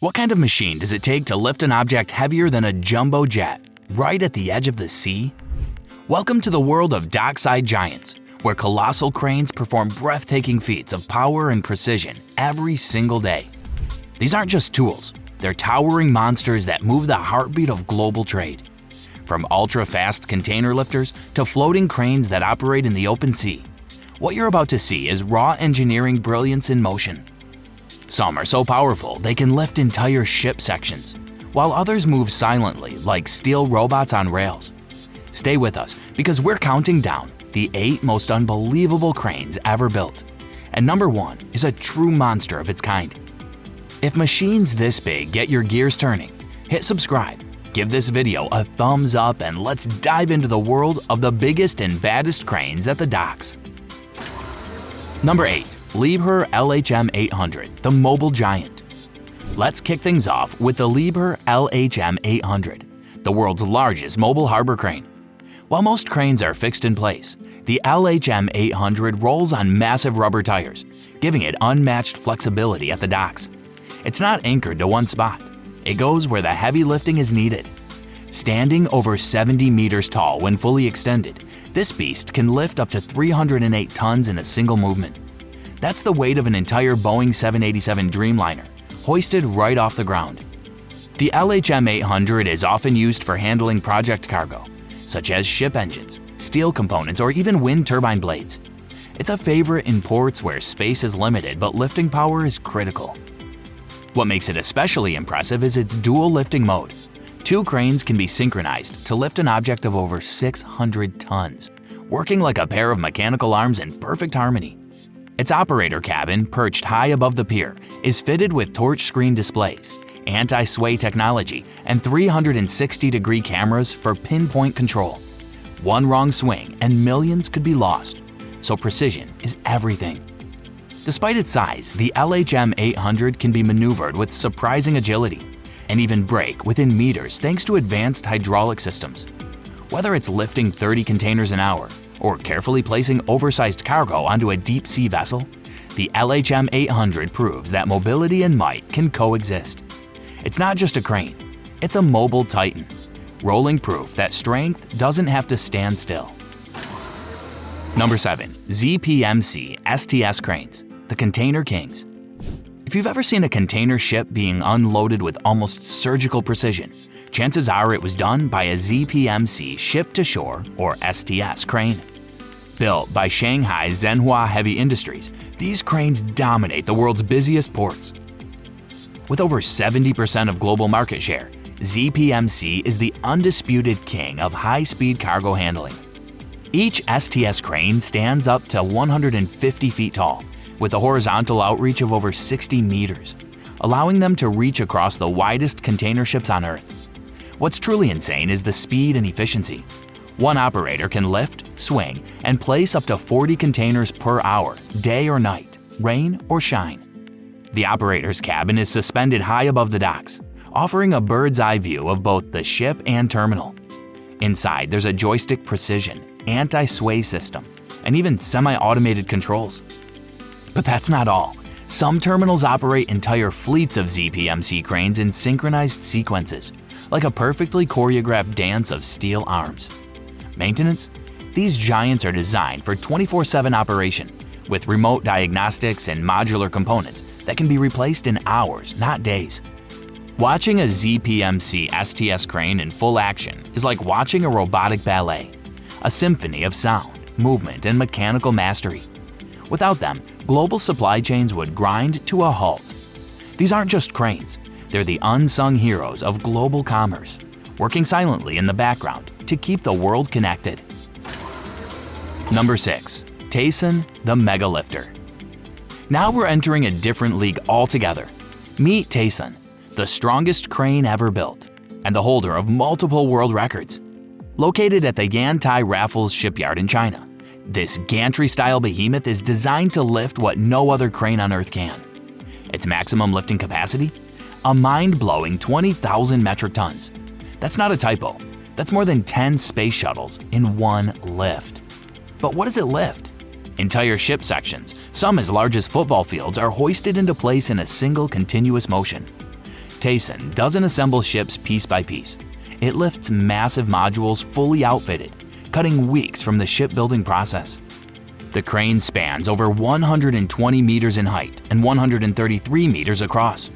What kind of machine does it take to lift an object heavier than a jumbo jet, right at the edge of the sea? Welcome to the world of dockside giants, where colossal cranes perform breathtaking feats of power and precision every single day. These aren't just tools, they're towering monsters that move the heartbeat of global trade. From ultra-fast container lifters to floating cranes that operate in the open sea, what you're about to see is raw engineering brilliance in motion. Some are so powerful they can lift entire ship sections, while others move silently like steel robots on rails. Stay with us because we're counting down the 8 most unbelievable cranes ever built, and number 1 is a true monster of its kind. If machines this big get your gears turning, hit subscribe, give this video a thumbs up, and let's dive into the world of the biggest and baddest cranes at the docks. Number 8. Liebherr LHM 800, the mobile giant. Let's kick things off with the Liebherr LHM 800, the world's largest mobile harbor crane. While most cranes are fixed in place, the LHM 800 rolls on massive rubber tires, giving it unmatched flexibility at the docks. It's not anchored to one spot. It goes where the heavy lifting is needed. Standing over 70 meters tall when fully extended, this beast can lift up to 308 tons in a single movement. That's the weight of an entire Boeing 787 Dreamliner, hoisted right off the ground. The LHM 800 is often used for handling project cargo, such as ship engines, steel components, or even wind turbine blades. It's a favorite in ports where space is limited but lifting power is critical. What makes it especially impressive is its dual lifting mode. 2 cranes can be synchronized to lift an object of over 600 tons, working like a pair of mechanical arms in perfect harmony. Its operator cabin, perched high above the pier, is fitted with touchscreen displays, anti-sway technology, and 360-degree cameras for pinpoint control. One wrong swing and millions could be lost, so precision is everything. Despite its size, the LHM 800 can be maneuvered with surprising agility and even brake within meters thanks to advanced hydraulic systems. Whether it's lifting 30 containers an hour or carefully placing oversized cargo onto a deep-sea vessel, the LHM 800 proves that mobility and might can coexist. It's not just a crane, it's a mobile titan, rolling proof that strength doesn't have to stand still. Number 7. ZPMC STS Cranes, the Container Kings. If you've ever seen a container ship being unloaded with almost surgical precision, chances are it was done by a ZPMC ship-to-shore or STS crane. Built by Shanghai Zhenhua Heavy Industries, these cranes dominate the world's busiest ports. With over 70% of global market share, ZPMC is the undisputed king of high-speed cargo handling. Each STS crane stands up to 150 feet tall, with a horizontal outreach of over 60 meters, allowing them to reach across the widest container ships on Earth. What's truly insane is the speed and efficiency. One operator can lift, swing, and place up to 40 containers per hour, day or night, rain or shine. The operator's cabin is suspended high above the docks, offering a bird's-eye view of both the ship and terminal. Inside, there's a joystick precision, anti-sway system, and even semi-automated controls. But that's not all. Some terminals operate entire fleets of ZPMC cranes in synchronized sequences, like a perfectly choreographed dance of steel arms. Maintenance? These giants are designed for 24/7 operation, with remote diagnostics and modular components that can be replaced in hours, not days. Watching a ZPMC STS crane in full action is like watching a robotic ballet, a symphony of sound, movement, and mechanical mastery. Without them, global supply chains would grind to a halt. These aren't just cranes, they're the unsung heroes of global commerce, working silently in the background to keep the world connected. Number 6. Tayson, the Mega Lifter. Now we're entering a different league altogether. Meet Tayson, the strongest crane ever built, and the holder of multiple world records. Located at the Yantai Raffles shipyard in China, this gantry-style behemoth is designed to lift what no other crane on Earth can. Its maximum lifting capacity? A mind-blowing 20,000 metric tons. That's not a typo. That's more than 10 space shuttles in one lift. But what does it lift? Entire ship sections, some as large as football fields, are hoisted into place in a single continuous motion. Tayson doesn't assemble ships piece by piece. It lifts massive modules fully outfitted, cutting weeks from the shipbuilding process. The crane spans over 120 meters in height and 133 meters across.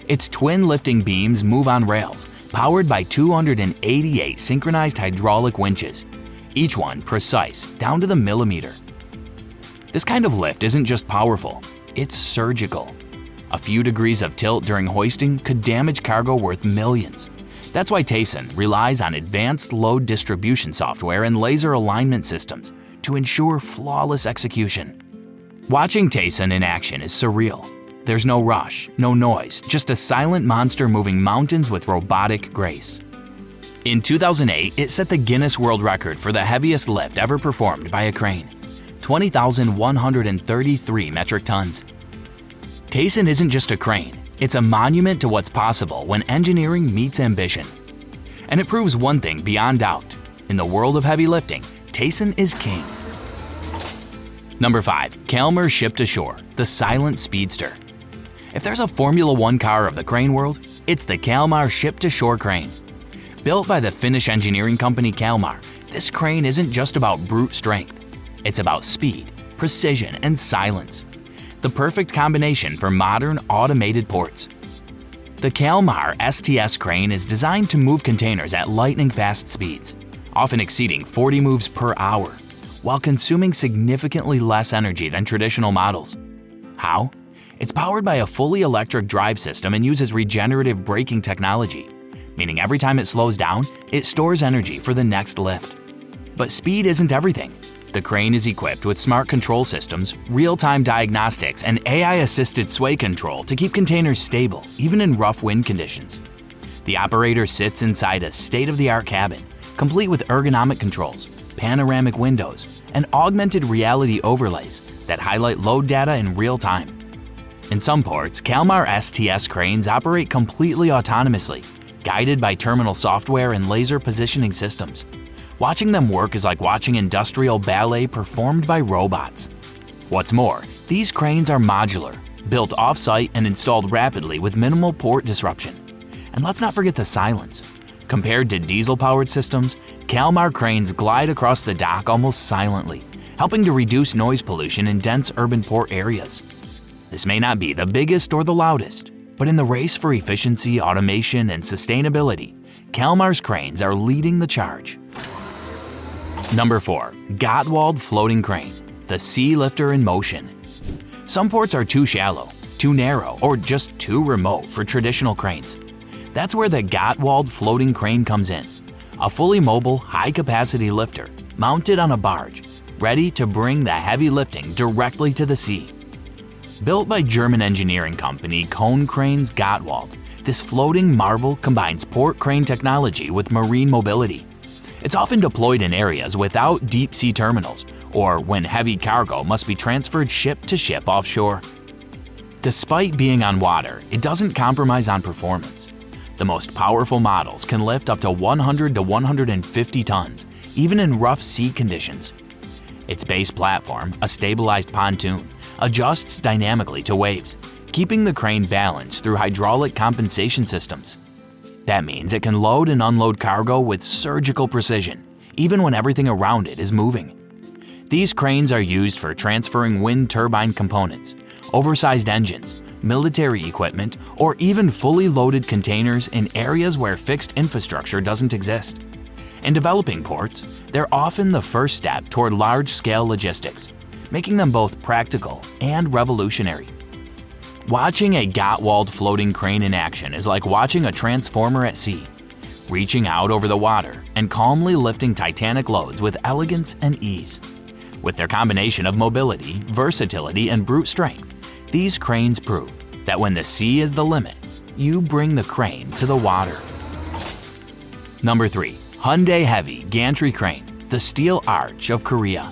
Its twin lifting beams move on rails, powered by 288 synchronized hydraulic winches, each one precise down to the millimeter. This kind of lift isn't just powerful, it's surgical. A few degrees of tilt during hoisting could damage cargo worth millions. That's why Tayson relies on advanced load distribution software and laser alignment systems to ensure flawless execution. Watching Tayson in action is surreal. There's no rush, no noise, just a silent monster moving mountains with robotic grace. In 2008, it set the Guinness World Record for the heaviest lift ever performed by a crane, 20,133 metric tons. Tayson isn't just a crane, it's a monument to what's possible when engineering meets ambition. And it proves one thing beyond doubt. In the world of heavy lifting, Tayson is king. Number 5. Kalmar Ship-to-Shore, the silent speedster. If there's a Formula One car of the crane world, it's the Kalmar Ship-to-Shore crane. Built by the Finnish engineering company Kalmar, this crane isn't just about brute strength. It's about speed, precision, and silence. The perfect combination for modern automated ports. The Kalmar STS crane is designed to move containers at lightning-fast speeds, often exceeding 40 moves per hour, while consuming significantly less energy than traditional models. How? It's powered by a fully electric drive system and uses regenerative braking technology, meaning every time it slows down, it stores energy for the next lift. But speed isn't everything. The crane is equipped with smart control systems, real-time diagnostics, and AI-assisted sway control to keep containers stable, even in rough wind conditions. The operator sits inside a state-of-the-art cabin, complete with ergonomic controls, panoramic windows, and augmented reality overlays that highlight load data in real time. In some ports, Kalmar STS cranes operate completely autonomously, guided by terminal software and laser positioning systems. Watching them work is like watching industrial ballet performed by robots. What's more, these cranes are modular, built off-site and installed rapidly with minimal port disruption. And let's not forget the silence. Compared to diesel-powered systems, Kalmar cranes glide across the dock almost silently, helping to reduce noise pollution in dense urban port areas. This may not be the biggest or the loudest, but in the race for efficiency, automation, and sustainability, Kalmar's cranes are leading the charge. Number 4. Gottwald Floating Crane, the sea lifter in motion. Some ports are too shallow, too narrow, or just too remote for traditional cranes. That's where the Gottwald Floating Crane comes in, a fully mobile, high-capacity lifter mounted on a barge, ready to bring the heavy lifting directly to the sea. Built by German engineering company Konecranes Gottwald, this floating marvel combines port crane technology with marine mobility. It's often deployed in areas without deep-sea terminals, or when heavy cargo must be transferred ship to ship offshore. Despite being on water, it doesn't compromise on performance. The most powerful models can lift up to 100 to 150 tons, even in rough sea conditions. Its base platform, a stabilized pontoon, adjusts dynamically to waves, keeping the crane balanced through hydraulic compensation systems. That means it can load and unload cargo with surgical precision, even when everything around it is moving. These cranes are used for transferring wind turbine components, oversized engines, military equipment, or even fully loaded containers in areas where fixed infrastructure doesn't exist. In developing ports, they're often the first step toward large-scale logistics, making them both practical and revolutionary. Watching a Gottwald floating crane in action is like watching a transformer at sea, reaching out over the water and calmly lifting titanic loads with elegance and ease. With their combination of mobility, versatility, and brute strength, these cranes prove that when the sea is the limit, you bring the crane to the water. Number 3. Hyundai Heavy Gantry Crane, the steel arch of Korea.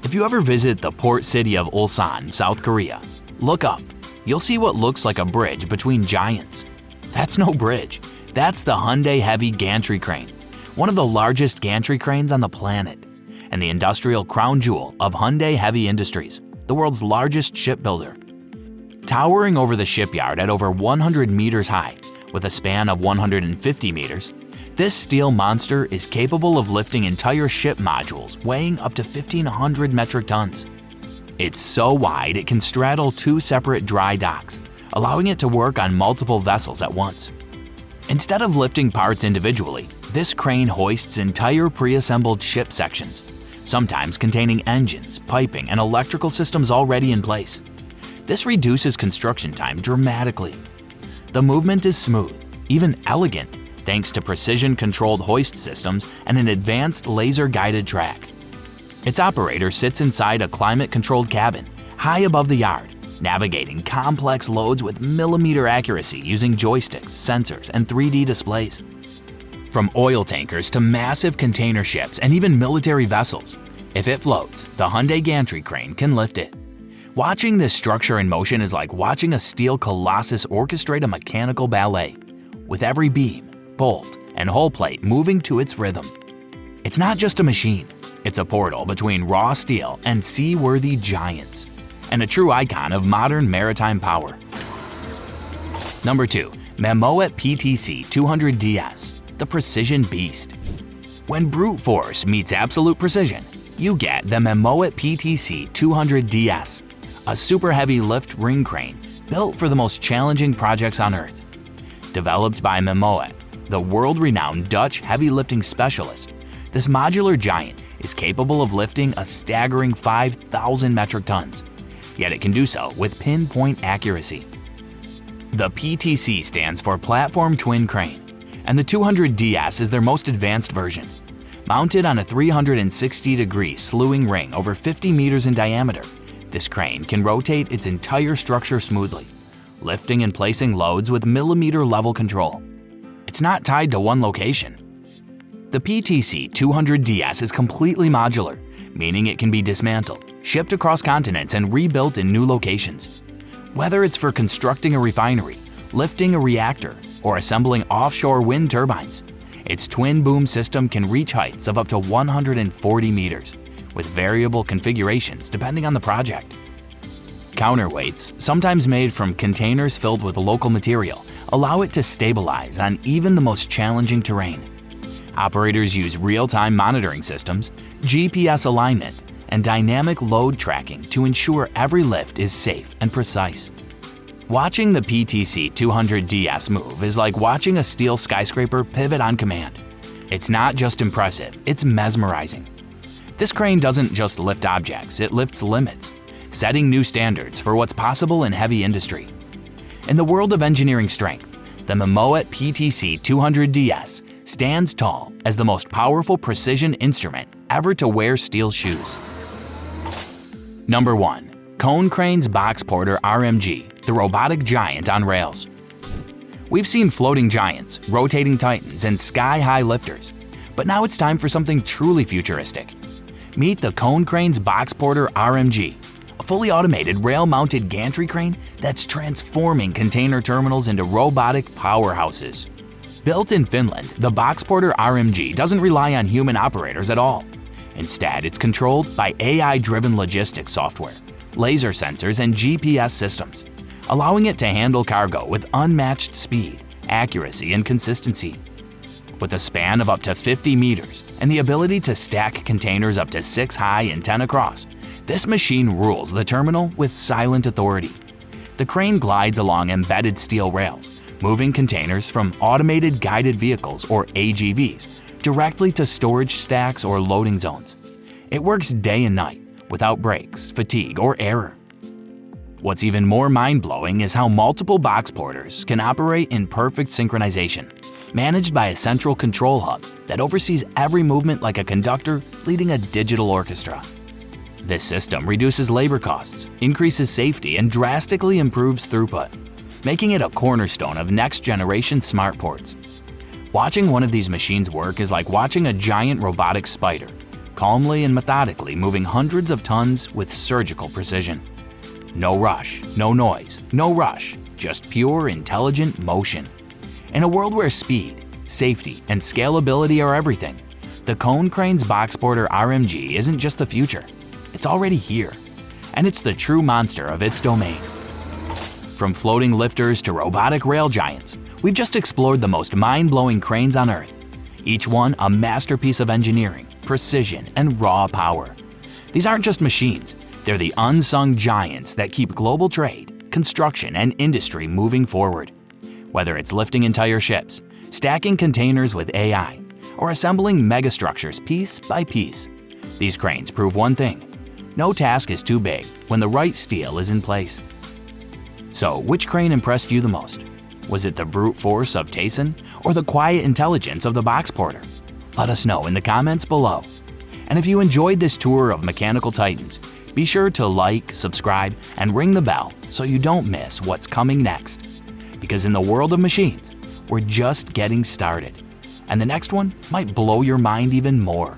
If you ever visit the port city of Ulsan, South Korea, look up. You'll see what looks like a bridge between giants. That's no bridge. That's the Hyundai Heavy Gantry Crane, one of the largest gantry cranes on the planet, and the industrial crown jewel of Hyundai Heavy Industries, the world's largest shipbuilder. Towering over the shipyard at over 100 meters high, with a span of 150 meters, this steel monster is capable of lifting entire ship modules weighing up to 1,500 metric tons. It's so wide it can straddle 2 separate dry docks, allowing it to work on multiple vessels at once. Instead of lifting parts individually, this crane hoists entire pre-assembled ship sections, sometimes containing engines, piping, and electrical systems already in place. This reduces construction time dramatically. The movement is smooth, even elegant, thanks to precision-controlled hoist systems and an advanced laser-guided track. Its operator sits inside a climate-controlled cabin, high above the yard, navigating complex loads with millimeter accuracy using joysticks, sensors, and 3D displays. From oil tankers to massive container ships and even military vessels, if it floats, the Hyundai gantry crane can lift it. Watching this structure in motion is like watching a steel colossus orchestrate a mechanical ballet, with every beam, bolt, and hull plate moving to its rhythm. It's not just a machine, it's a portal between raw steel and seaworthy giants, and a true icon of modern maritime power. Number 2. Memoet PTC 200DS, the precision beast. When brute force meets absolute precision, you get the Memoet PTC 200DS, a super heavy lift ring crane built for the most challenging projects on Earth. Developed by Memoet, the world-renowned Dutch heavy lifting specialist, this modular giant is capable of lifting a staggering 5,000 metric tons, yet it can do so with pinpoint accuracy. The PTC stands for Platform Twin Crane, and the 200DS is their most advanced version. Mounted on a 360-degree slewing ring over 50 meters in diameter, this crane can rotate its entire structure smoothly, lifting and placing loads with millimeter-level control. It's not tied to one location. The PTC 200DS is completely modular, meaning it can be dismantled, shipped across continents, and rebuilt in new locations. Whether it's for constructing a refinery, lifting a reactor, or assembling offshore wind turbines, its twin boom system can reach heights of up to 140 meters, with variable configurations depending on the project. Counterweights, sometimes made from containers filled with local material, allow it to stabilize on even the most challenging terrain. Operators use real-time monitoring systems, GPS alignment, and dynamic load tracking to ensure every lift is safe and precise. Watching the PTC 200DS move is like watching a steel skyscraper pivot on command. It's not just impressive, it's mesmerizing. This crane doesn't just lift objects, it lifts limits, setting new standards for what's possible in heavy industry. In the world of engineering strength, the Memoet PTC 200DS stands tall as the most powerful precision instrument ever to wear steel shoes. Number 1. Konecranes Box Porter RMG, the robotic giant on rails. We've seen floating giants, rotating titans, and sky-high lifters, but now it's time for something truly futuristic. Meet the Konecranes Box Porter RMG, a fully automated rail-mounted gantry crane that's transforming container terminals into robotic powerhouses. Built in Finland, the Box Porter RMG doesn't rely on human operators at all. Instead, it's controlled by AI-driven logistics software, laser sensors, and GPS systems, allowing it to handle cargo with unmatched speed, accuracy, and consistency. With a span of up to 50 meters and the ability to stack containers up to 6 high and 10 across, this machine rules the terminal with silent authority. The crane glides along embedded steel rails, moving containers from automated guided vehicles or AGVs directly to storage stacks or loading zones. It works day and night without breaks, fatigue, or error. What's even more mind-blowing is how multiple box porters can operate in perfect synchronization, managed by a central control hub that oversees every movement like a conductor leading a digital orchestra. This system reduces labor costs, increases safety, and drastically improves throughput, making it a cornerstone of next-generation smart ports. Watching one of these machines work is like watching a giant robotic spider, calmly and methodically moving hundreds of tons with surgical precision. No rush, no noise, no rush, just pure, intelligent motion. In a world where speed, safety, and scalability are everything, the Konecranes Box Porter RMG isn't just the future, it's already here, and it's the true monster of its domain. From floating lifters to robotic rail giants, we've just explored the most mind-blowing cranes on Earth. Each one a masterpiece of engineering, precision, and raw power. These aren't just machines, they're the unsung giants that keep global trade, construction, and industry moving forward. Whether it's lifting entire ships, stacking containers with AI, or assembling megastructures piece by piece, these cranes prove one thing: no task is too big when the right steel is in place. So, which crane impressed you the most? Was it the brute force of Tayson or the quiet intelligence of the box porter? Let us know in the comments below. And if you enjoyed this tour of mechanical titans, be sure to like, subscribe, and ring the bell so you don't miss what's coming next. Because in the world of machines, we're just getting started. And the next one might blow your mind even more.